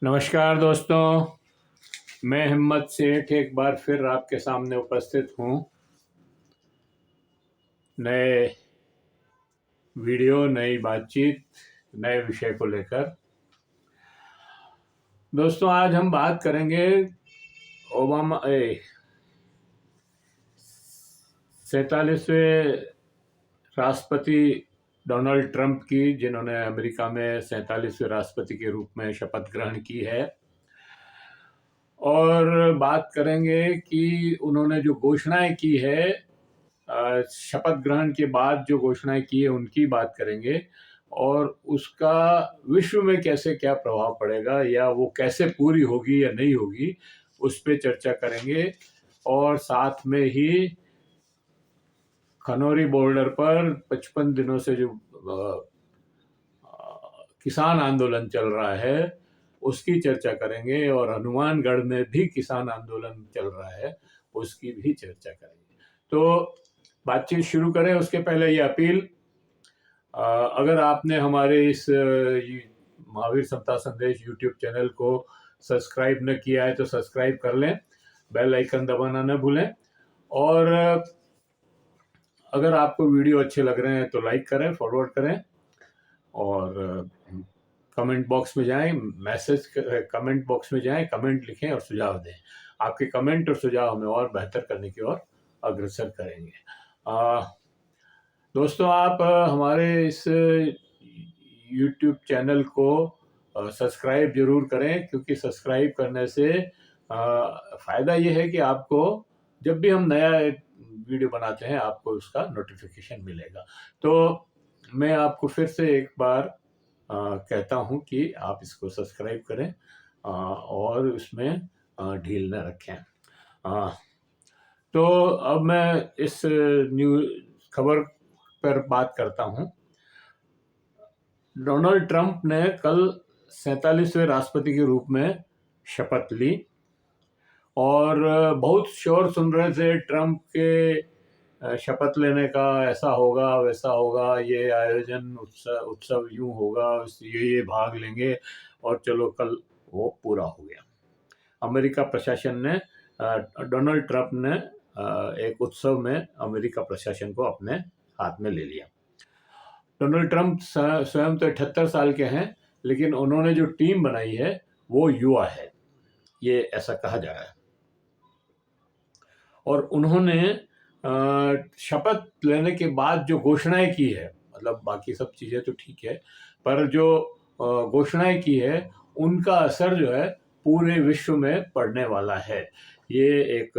नमस्कार दोस्तों, मैं हिम्मत सेठ एक बार फिर आपके सामने उपस्थित हूँ नए वीडियो, नई बातचीत, नए विषय को लेकर। दोस्तों, आज हम बात करेंगे ओबामा 47वें राष्ट्रपति डोनाल्ड ट्रंप की, जिन्होंने अमेरिका में 47वें राष्ट्रपति के रूप में शपथ ग्रहण की है। और बात करेंगे कि उन्होंने जो घोषणाएं की है, शपथ ग्रहण के बाद जो घोषणाएं की है उनकी बात करेंगे, और उसका विश्व में कैसे क्या प्रभाव पड़ेगा या वो कैसे पूरी होगी या नहीं होगी, उस पर चर्चा करेंगे। और साथ में ही खनौरी बॉर्डर पर 55 दिनों से जो किसान आंदोलन चल रहा है उसकी चर्चा करेंगे, और हनुमानगढ़ में भी किसान आंदोलन चल रहा है उसकी भी चर्चा करेंगे। तो बातचीत शुरू करें उसके पहले ये अपील, अगर आपने हमारे इस महावीर समता संदेश यूट्यूब चैनल को सब्सक्राइब न किया है तो सब्सक्राइब कर लें, बेल आइकन दबाना न भूलें। और अगर आपको वीडियो अच्छे लग रहे हैं तो लाइक करें, फॉरवर्ड करें, और कमेंट बॉक्स में जाएं, कमेंट बॉक्स में जाएं, कमेंट लिखें और सुझाव दें। आपके कमेंट और सुझाव हमें और बेहतर करने की ओर अग्रसर करेंगे। दोस्तों, आप हमारे इस YouTube चैनल को सब्सक्राइब जरूर करें, क्योंकि सब्सक्राइब करने से फ़ायदा ये है कि आपको जब भी हम नया वीडियो बनाते हैं आपको उसका नोटिफिकेशन मिलेगा। तो मैं आपको फिर से एक बार कहता हूं कि आप इसको सब्सक्राइब करें और उसमें ढील न रखें। तो अब मैं इस न्यूज़ खबर पर बात करता हूं। डोनाल्ड ट्रंप ने कल 47वें राष्ट्रपति के रूप में शपथ ली, और बहुत शोर सुन रहे थे ट्रंप के शपथ लेने का, ऐसा होगा वैसा होगा, ये आयोजन उत्सव यूं होगा, ये भाग लेंगे, और चलो कल वो पूरा हो गया। अमेरिका प्रशासन ने, डोनाल्ड ट्रंप ने एक उत्सव में अमेरिका प्रशासन को अपने हाथ में ले लिया। डोनाल्ड ट्रंप स्वयं तो 78 साल के हैं, लेकिन उन्होंने जो टीम बनाई है वो युवा है, ये ऐसा कहा जा रहा है। और उन्होंने शपथ लेने के बाद जो घोषणाएं की है, मतलब बाकी सब चीज़ें तो ठीक है, पर जो घोषणाएं की है उनका असर जो है पूरे विश्व में पड़ने वाला है। ये एक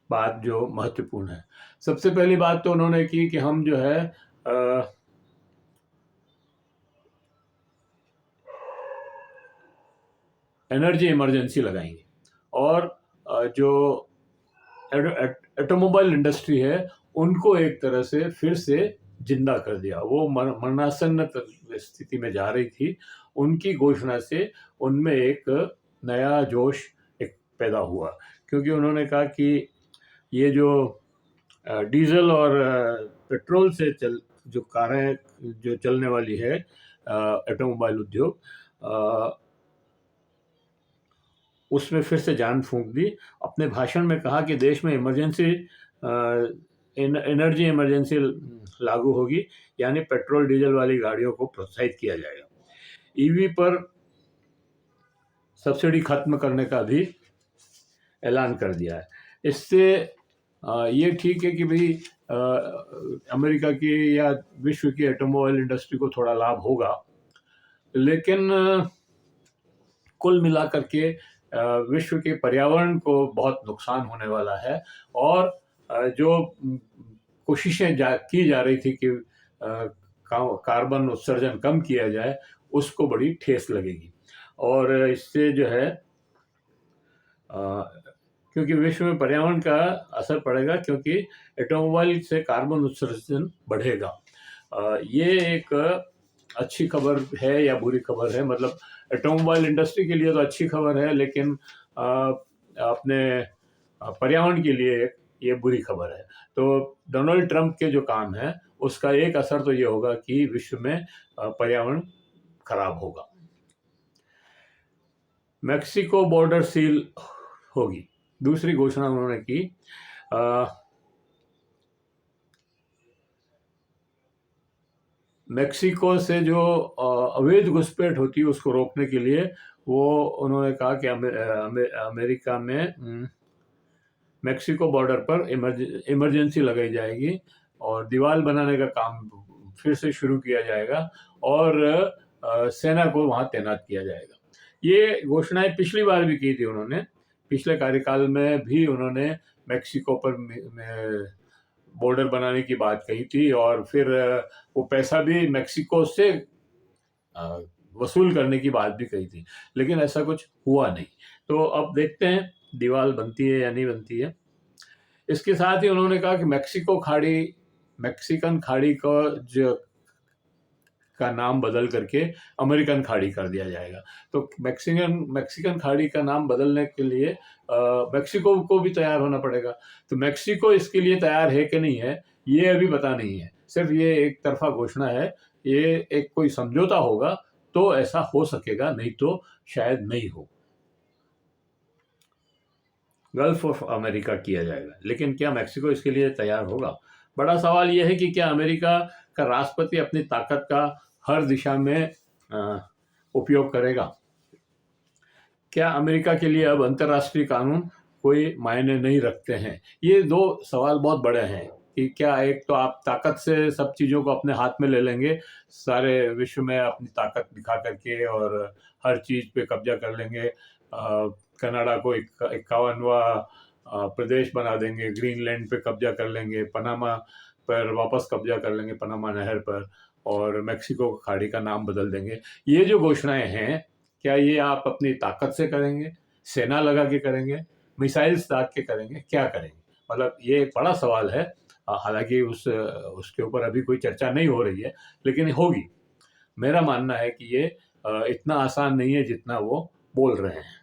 बात जो महत्वपूर्ण है। सबसे पहली बात तो उन्होंने की कि हम जो है एनर्जी इमरजेंसी लगाएंगे, और जो ऑटोमोबाइल इंडस्ट्री है उनको एक तरह से फिर से जिंदा कर दिया। वो मरणासन्न स्थिति में जा रही थी, उनकी घोषणा से उनमें एक नया जोश एक पैदा हुआ, क्योंकि उन्होंने कहा कि ये जो डीजल और पेट्रोल से जो कारें जो चलने वाली है, ऑटोमोबाइल उद्योग, उसमें फिर से जान फूंक दी। अपने भाषण में कहा कि देश में एनर्जी इमरजेंसी लागू होगी, यानी पेट्रोल डीजल वाली गाड़ियों को प्रोत्साहित किया जाएगा। ईवी पर सब्सिडी खत्म करने का भी ऐलान कर दिया है। इससे ये ठीक है कि भाई अमेरिका की या विश्व की ऑटोमोबाइल इंडस्ट्री को थोड़ा लाभ होगा, लेकिन कुल मिलाकर के विश्व के पर्यावरण को बहुत नुकसान होने वाला है। और जो कोशिशें की जा रही थी कि कार्बन उत्सर्जन कम किया जाए, उसको बड़ी ठेस लगेगी। और इससे जो है क्योंकि विश्व में पर्यावरण का असर पड़ेगा, क्योंकि ऑटोमोबाइल से कार्बन उत्सर्जन बढ़ेगा। ये एक अच्छी खबर है या बुरी खबर है? मतलब ऑटोमोबाइल इंडस्ट्री के लिए तो अच्छी खबर है, लेकिन अपने पर्यावरण के लिए ये बुरी खबर है। तो डोनाल्ड ट्रंप के जो काम है उसका एक असर तो ये होगा कि विश्व में पर्यावरण खराब होगा। मेक्सिको बॉर्डर सील होगी। दूसरी घोषणा उन्होंने की, मेक्सिको से जो अवैध घुसपैठ होती है उसको रोकने के लिए वो उन्होंने कहा कि अमेरिका में मेक्सिको बॉर्डर पर इमरजेंसी लगाई जाएगी और दीवार बनाने का काम फिर से शुरू किया जाएगा और सेना को वहां तैनात किया जाएगा। ये घोषणाएं पिछली बार भी की थी उन्होंने, पिछले कार्यकाल में भी उन्होंने मेक्सिको पर बॉर्डर बनाने की बात कही थी और फिर वो पैसा भी मेक्सिको से वसूल करने की बात भी कही थी, लेकिन ऐसा कुछ हुआ नहीं। तो अब देखते हैं दीवार बनती है या नहीं बनती है। इसके साथ ही उन्होंने कहा कि मैक्सिकन खाड़ी का नाम बदल करके अमेरिकन खाड़ी कर दिया जाएगा। तो मैक्सिकन खाड़ी का नाम बदलने के लिए मेक्सिको को भी तैयार होना पड़ेगा। तो मेक्सिको इसके लिए तैयार है कि नहीं है ये अभी पता नहीं है, सिर्फ ये एक तरफा घोषणा है। ये एक कोई समझौता होगा तो ऐसा हो सकेगा, नहीं तो शायद नहीं हो। गल्फ ऑफ अमेरिका किया जाएगा, लेकिन क्या मेक्सिको इसके लिए तैयार होगा? बड़ा सवाल यह है कि क्या अमेरिका का राष्ट्रपति अपनी ताकत का हर दिशा में उपयोग करेगा? क्या अमेरिका के लिए अब अंतर्राष्ट्रीय कानून कोई मायने नहीं रखते हैं? ये दो सवाल बहुत बड़े हैं कि क्या एक तो आप ताकत से सब चीज़ों को अपने हाथ में ले लेंगे, सारे विश्व में अपनी ताकत दिखा करके और हर चीज़ पे कब्जा कर लेंगे, कनाडा को 51वां प्रदेश बना देंगे, ग्रीनलैंड पे कब्जा कर लेंगे, पनामा पर वापस कब्जा कर लेंगे, पनामा नहर पर, और मेक्सिको खाड़ी का नाम बदल देंगे। ये जो घोषणाएं हैं, क्या ये आप अपनी ताकत से करेंगे, सेना लगा के करेंगे, मिसाइल्स दाग के करेंगे, क्या करेंगे? मतलब ये एक बड़ा सवाल है। हालांकि उसके ऊपर अभी कोई चर्चा नहीं हो रही है, लेकिन होगी। मेरा मानना है कि ये इतना आसान नहीं है जितना वो बोल रहे हैं।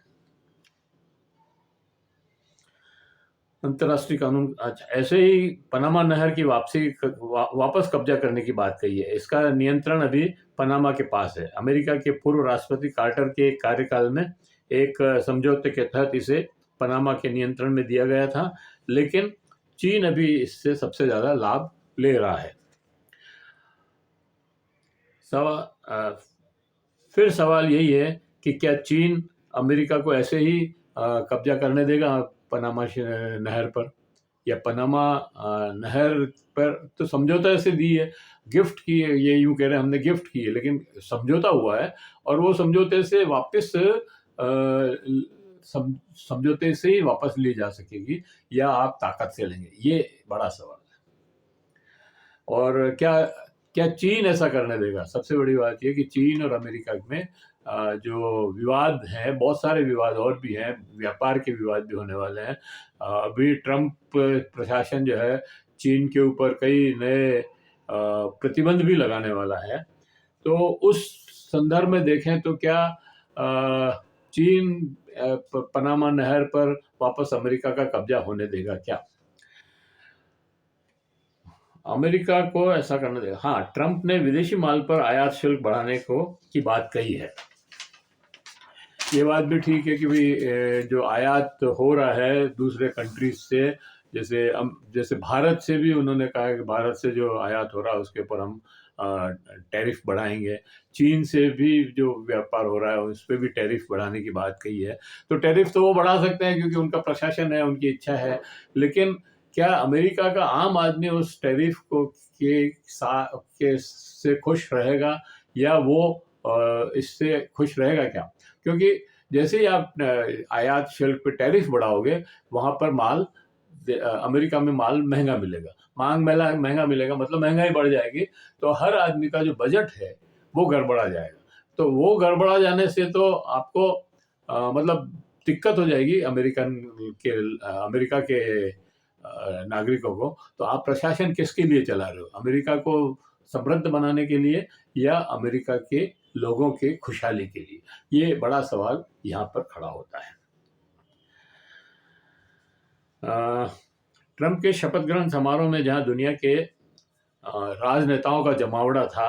अंतर्राष्ट्रीय कानून, अच्छा, ऐसे ही पनामा नहर की वापस कब्जा करने की बात कही है। इसका नियंत्रण अभी पनामा के पास है। अमेरिका के पूर्व राष्ट्रपति कार्टर के कार्यकाल में एक समझौते के तहत इसे पनामा के नियंत्रण में दिया गया था, लेकिन चीन अभी इससे सबसे ज्यादा लाभ ले रहा है। फिर सवाल यही है कि क्या चीन अमेरिका को ऐसे ही कब्जा करने देगा पनामा नहर पर, या पनामा नहर पर तो समझौता ऐसे दी है, गिफ्ट की है, ये यूं कह रहे हैं हमने गिफ्ट की है, लेकिन समझौता हुआ है और वो समझौते से वापस समझौते से ही वापस ली जा सकेगी या आप ताकत से लेंगे, ये बड़ा सवाल है। और क्या क्या चीन ऐसा करने देगा? सबसे बड़ी बात यह कि चीन और अमेरिका में जो विवाद है, बहुत सारे विवाद और भी हैं, व्यापार के विवाद भी होने वाले हैं। अभी ट्रंप प्रशासन जो है चीन के ऊपर कई नए प्रतिबंध भी लगाने वाला है। तो उस संदर्भ में देखें तो क्या चीन पनामा नहर पर वापस अमेरिका का कब्जा होने देगा क्या? अमेरिका को ऐसा करने देगा? हाँ, ट्रंप ने विदेशी माल पर आयात शुल्क बढ़ाने की बात कही है। ये बात भी ठीक है कि भाई जो आयात हो रहा है दूसरे कंट्रीज से, जैसे भारत से भी उन्होंने कहा कि भारत से जो आयात हो रहा है उसके ऊपर हम टैरिफ बढ़ाएंगे। चीन से भी जो व्यापार हो रहा है उस पर भी टैरिफ बढ़ाने की बात कही है। तो टैरिफ तो वो बढ़ा सकते हैं क्योंकि उनका प्रशासन है, उनकी इच्छा है, लेकिन क्या अमेरिका का आम आदमी उस टैरिफ से खुश रहेगा या वो इससे खुश रहेगा क्या? क्योंकि जैसे ही आप आयात शुल्क पे टैरिफ बढ़ाओगे, वहां पर अमेरिका में माल महंगा मिलेगा, महंगा मिलेगा मतलब महंगाई बढ़ जाएगी, तो हर आदमी का जो बजट है वो गड़बड़ा जाएगा। तो वो गड़बड़ा जाने से तो आपको मतलब दिक्कत हो जाएगी अमेरिका के नागरिकों को। तो आप प्रशासन किसके लिए चला रहे हो? अमेरिका को समृद्ध बनाने के लिए या अमेरिका के लोगों के खुशहाली के लिए? ये बड़ा सवाल यहाँ पर खड़ा होता है। ट्रंप के शपथ ग्रहण समारोह में जहां दुनिया के राजनेताओं का जमावड़ा था,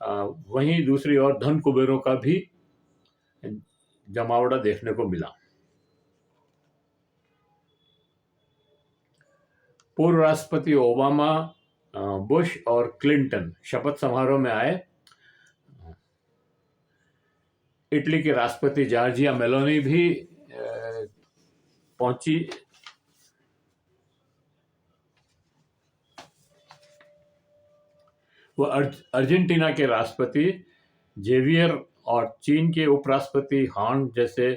वहीं दूसरी ओर धन कुबेरों का भी जमावड़ा देखने को मिला। पूर्व राष्ट्रपति ओबामा, बुश और क्लिंटन शपथ समारोह में आए। इटली के राष्ट्रपति जॉर्जिया मेलोनी भी पहुंची। वो अर्जेंटीना के राष्ट्रपति जेवियर और चीन के उपराष्ट्रपति हान जैसे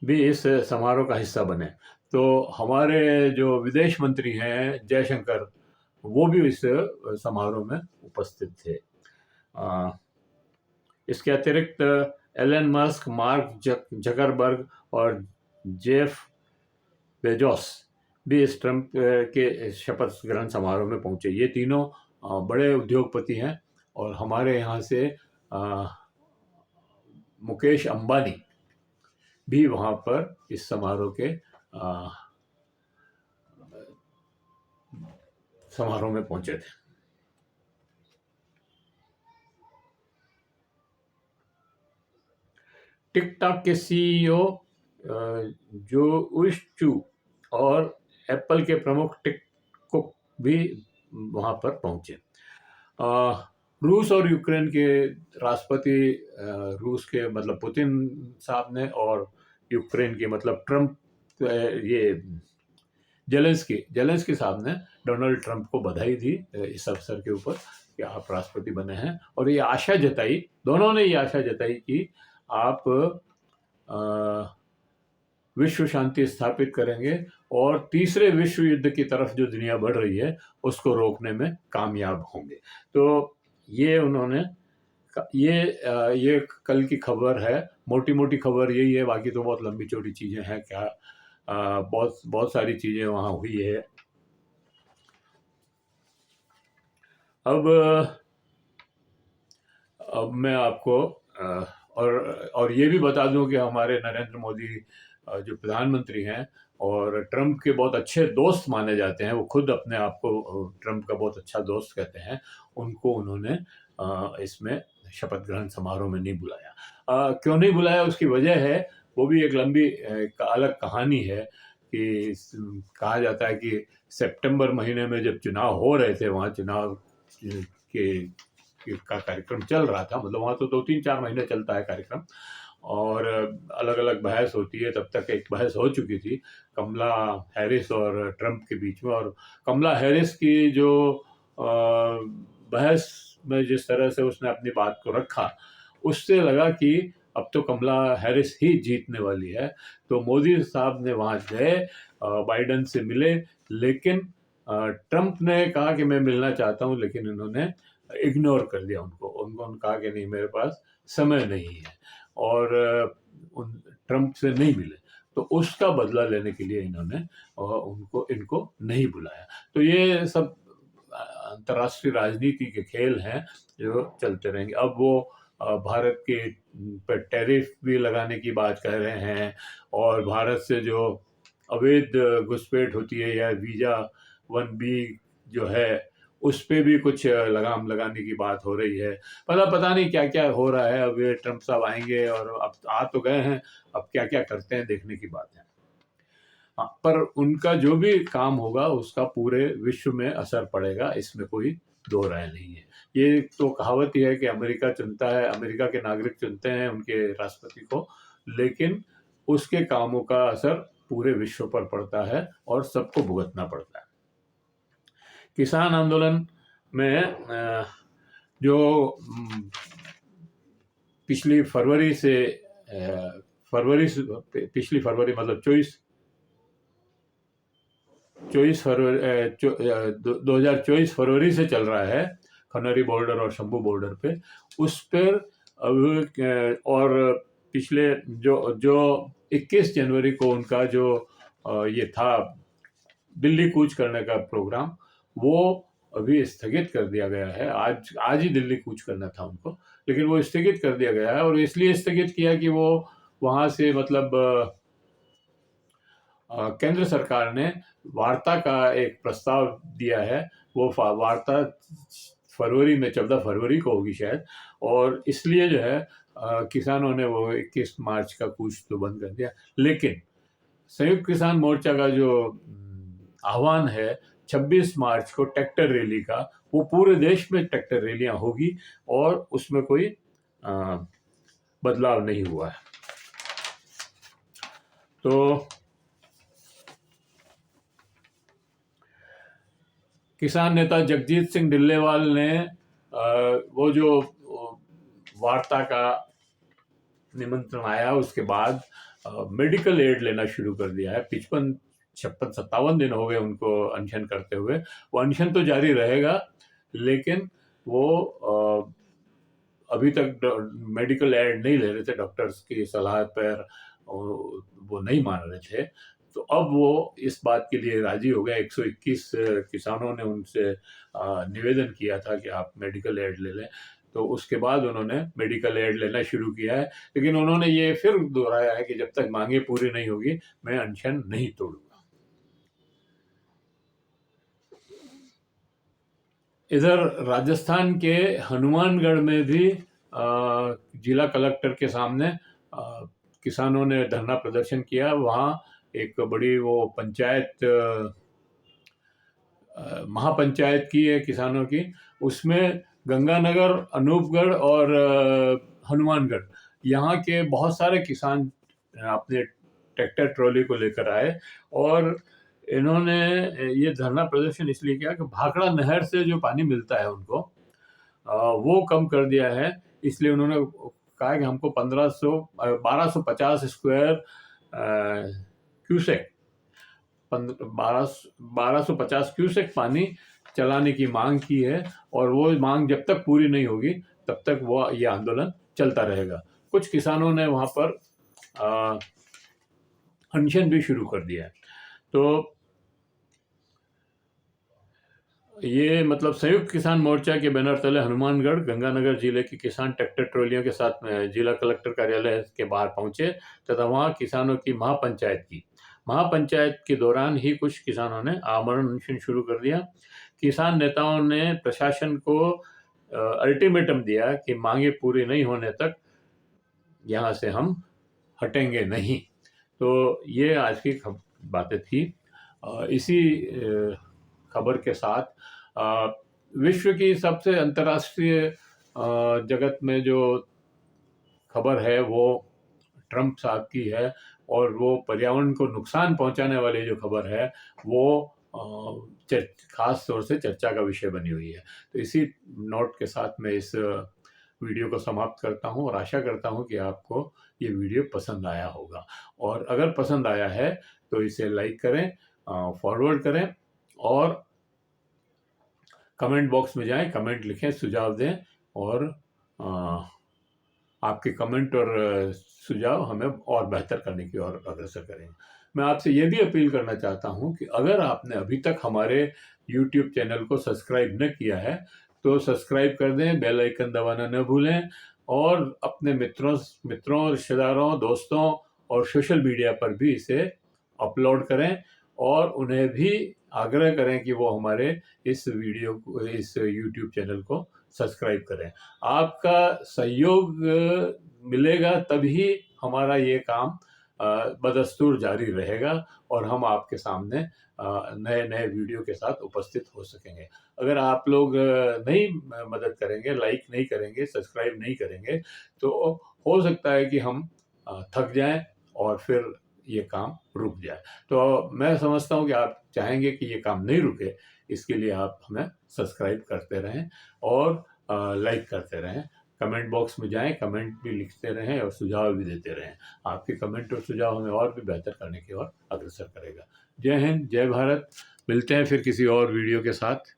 भी इस समारोह का हिस्सा बने। तो हमारे जो विदेश मंत्री हैं जयशंकर, वो भी इस समारोह में उपस्थित थे। इसके अतिरिक्त एलन मस्क, मार्क जकरबर्ग और जेफ बेजोस भी इस ट्रंप के शपथ ग्रहण समारोह में पहुंचे। ये तीनों बड़े उद्योगपति हैं और हमारे यहाँ से मुकेश अंबानी भी वहाँ पर इस समारोह के समारोह में पहुंचे थे। टिकटॉक के सीईओ जो उइशचू और एप्पल के प्रमुख टिक कुक भी वहाँ पर पहुंचे। रूस और यूक्रेन के राष्ट्रपति, रूस के मतलब पुतिन साहब ने, और यूक्रेन के मतलब ट्रंप, ये जेलेंस्की साहब ने डोनाल्ड ट्रंप को बधाई दी इस अवसर के ऊपर कि आप राष्ट्रपति बने हैं। और ये आशा जताई, दोनों ने ये आशा जताई कि आप विश्व शांति स्थापित करेंगे और तीसरे विश्व युद्ध की तरफ जो दुनिया बढ़ रही है उसको रोकने में कामयाब होंगे। तो ये उन्होंने ये कल की खबर है, मोटी मोटी खबर यही है, बाकी तो बहुत लंबी चौड़ी चीज़ें हैं, क्या बहुत सारी चीज़ें वहाँ हुई है। अब मैं आपको और ये भी बता दूं कि हमारे नरेंद्र मोदी जो प्रधानमंत्री हैं और ट्रंप के बहुत अच्छे दोस्त माने जाते हैं, वो खुद अपने आप को ट्रंप का बहुत अच्छा दोस्त कहते हैं, उनको उन्होंने इसमें शपथ ग्रहण समारोह में नहीं बुलाया। क्यों नहीं बुलाया, उसकी वजह है, वो भी एक लंबी अलग कहानी है। कि कहा जाता है कि सितंबर महीने में जब चुनाव हो रहे थे, वहाँ चुनाव का कार्यक्रम चल रहा था, मतलब वहाँ तो 2-3-4 महीने चलता है कार्यक्रम, और अलग अलग बहस होती है। तब तक एक बहस हो चुकी थी कमला हैरिस और ट्रंप के बीच में, और कमला हैरिस की जो बहस में जिस तरह से उसने अपनी बात को रखा, उससे लगा कि अब तो कमला हैरिस ही जीतने वाली है। तो मोदी साहब ने वहाँ गए, बाइडेन से मिले, लेकिन ट्रंप ने कहा कि मैं मिलना चाहता हूँ, लेकिन इन्होंने इग्नोर कर दिया उनको कहा कि नहीं, मेरे पास समय नहीं है, और ट्रंप से नहीं मिले। तो उसका बदला लेने के लिए इन्होंने इनको नहीं बुलाया। तो ये सब अंतर्राष्ट्रीय राजनीति के खेल हैं जो चलते रहेंगे। अब वो भारत के पर टैरिफ भी लगाने की बात कर रहे हैं, और भारत से जो अवैध घुसपैठ होती है या वीज़ा 1B जो है, उस पे भी कुछ लगाम लगाने की बात हो रही है। पता नहीं क्या क्या हो रहा है। अब ये ट्रंप साहब आएंगे और अब आ तो गए हैं, अब क्या क्या करते हैं देखने की बात है। हाँ, पर उनका जो भी काम होगा उसका पूरे विश्व में असर पड़ेगा, इसमें कोई दो राय नहीं है। ये तो कहावत ही है कि अमेरिका चुनता है, अमेरिका के नागरिक चुनते हैं उनके राष्ट्रपति को, लेकिन उसके कामों का असर पूरे विश्व पर पड़ता है और सबको भुगतना पड़ता है। किसान आंदोलन में जो पिछली फरवरी मतलब 2024 फरवरी से चल रहा है, खनौरी बॉर्डर और शंभू बॉर्डर पे, उस पर अब और पिछले जो 21 जनवरी को उनका जो ये था दिल्ली कूच करने का प्रोग्राम, वो अभी स्थगित कर दिया गया है। आज ही दिल्ली कूच करना था उनको, लेकिन वो स्थगित कर दिया गया है। और इसलिए स्थगित किया कि वो वहाँ से मतलब केंद्र सरकार ने वार्ता का एक प्रस्ताव दिया है। वो वार्ता फरवरी में, 14 फरवरी को होगी शायद, और इसलिए जो है किसानों ने वो 21 मार्च का कूच तो बंद कर दिया। लेकिन संयुक्त किसान मोर्चा का जो आह्वान है 26 मार्च को ट्रैक्टर रैली का, वो पूरे देश में ट्रैक्टर रैलियां होगी और उसमें कोई बदलाव नहीं हुआ है। तो किसान नेता जगजीत सिंह ढिल्लेवाल ने वो जो वार्ता का निमंत्रण आया उसके बाद मेडिकल एड लेना शुरू कर दिया है। 55, 56, 57 दिन हो गए उनको अनशन करते हुए। वो अनशन तो जारी रहेगा, लेकिन वो अभी तक मेडिकल एड नहीं ले रहे थे, डॉक्टर्स की सलाह पर वो नहीं मान रहे थे। तो अब वो इस बात के लिए राजी हो गए। 121 किसानों ने उनसे निवेदन किया था कि आप मेडिकल एड ले लें, तो उसके बाद उन्होंने मेडिकल एड लेना शुरू किया है। लेकिन उन्होंने ये फिर दोहराया है कि जब तक मांगे पूरी नहीं होगी मैं अनशन नहीं तोड़ूंगा। इधर राजस्थान के हनुमानगढ़ में भी जिला कलेक्टर के सामने किसानों ने धरना प्रदर्शन किया। वहाँ एक बड़ी वो पंचायत, महापंचायत की है किसानों की, उसमें गंगानगर, अनूपगढ़ और हनुमानगढ़, यहाँ के बहुत सारे किसान अपने ट्रैक्टर ट्रॉली को लेकर आए और इन्होंने ये धरना प्रदर्शन इसलिए किया कि भाखड़ा नहर से जो पानी मिलता है उनको वो कम कर दिया है। इसलिए उन्होंने कहा कि हमको 1250 स्क्वायर क्यूसेक 1250 क्यूसेक पानी चलाने की मांग की है, और वो मांग जब तक पूरी नहीं होगी तब तक वो ये आंदोलन चलता रहेगा। कुछ किसानों ने वहाँ पर अनशन भी शुरू कर दिया है। तो ये मतलब संयुक्त किसान मोर्चा के बैनर तले हनुमानगढ़, गंगानगर जिले के किसान ट्रैक्टर ट्रॉलियों के साथ जिला कलेक्टर कार्यालय के बाहर पहुंचे तथा वहां किसानों की महापंचायत के दौरान ही कुछ किसानों ने आमरण अनशन शुरू कर दिया। किसान नेताओं ने प्रशासन को अल्टीमेटम दिया कि मांगे पूरी नहीं होने तक यहाँ से हम हटेंगे नहीं। तो ये आज की बातें थी। इसी खबर के साथ विश्व की सबसे अंतर्राष्ट्रीय जगत में जो खबर है वो ट्रंप साहब की है, और वो पर्यावरण को नुकसान पहुंचाने वाली जो खबर है वो खास तौर से चर्चा का विषय बनी हुई है। तो इसी नोट के साथ मैं इस वीडियो को समाप्त करता हूं और आशा करता हूं कि आपको ये वीडियो पसंद आया होगा, और अगर पसंद आया है तो इसे लाइक करें, फॉरवर्ड करें और कमेंट बॉक्स में जाएं, कमेंट लिखें, सुझाव दें, और आपके कमेंट और सुझाव हमें और बेहतर करने की ओर अग्रसर करेंगे। मैं आपसे ये भी अपील करना चाहता हूं कि अगर आपने अभी तक हमारे YouTube चैनल को सब्सक्राइब न किया है तो सब्सक्राइब कर दें, बेल आइकन दबाना न भूलें, और अपने मित्रों, रिश्तेदारों, दोस्तों और सोशल मीडिया पर भी इसे अपलोड करें, और उन्हें भी आग्रह करें कि वो हमारे इस YouTube चैनल को सब्सक्राइब करें। आपका सहयोग मिलेगा तभी हमारा ये काम बदस्तूर जारी रहेगा और हम आपके सामने नए नए वीडियो के साथ उपस्थित हो सकेंगे। अगर आप लोग नहीं मदद करेंगे, लाइक नहीं करेंगे, सब्सक्राइब नहीं करेंगे, तो हो सकता है कि हम थक जाएं और फिर ये काम रुक जाए। तो मैं समझता हूँ कि आप चाहेंगे कि ये काम नहीं रुके, इसके लिए आप हमें सब्सक्राइब करते रहें और लाइक करते रहें। कमेंट बॉक्स में जाएं, कमेंट भी लिखते रहें और सुझाव भी देते रहें। आपके कमेंट और सुझाव हमें और भी बेहतर करने की ओर अग्रसर करेगा। जय हिंद, जय भारत। मिलते हैं फिर किसी और वीडियो के साथ।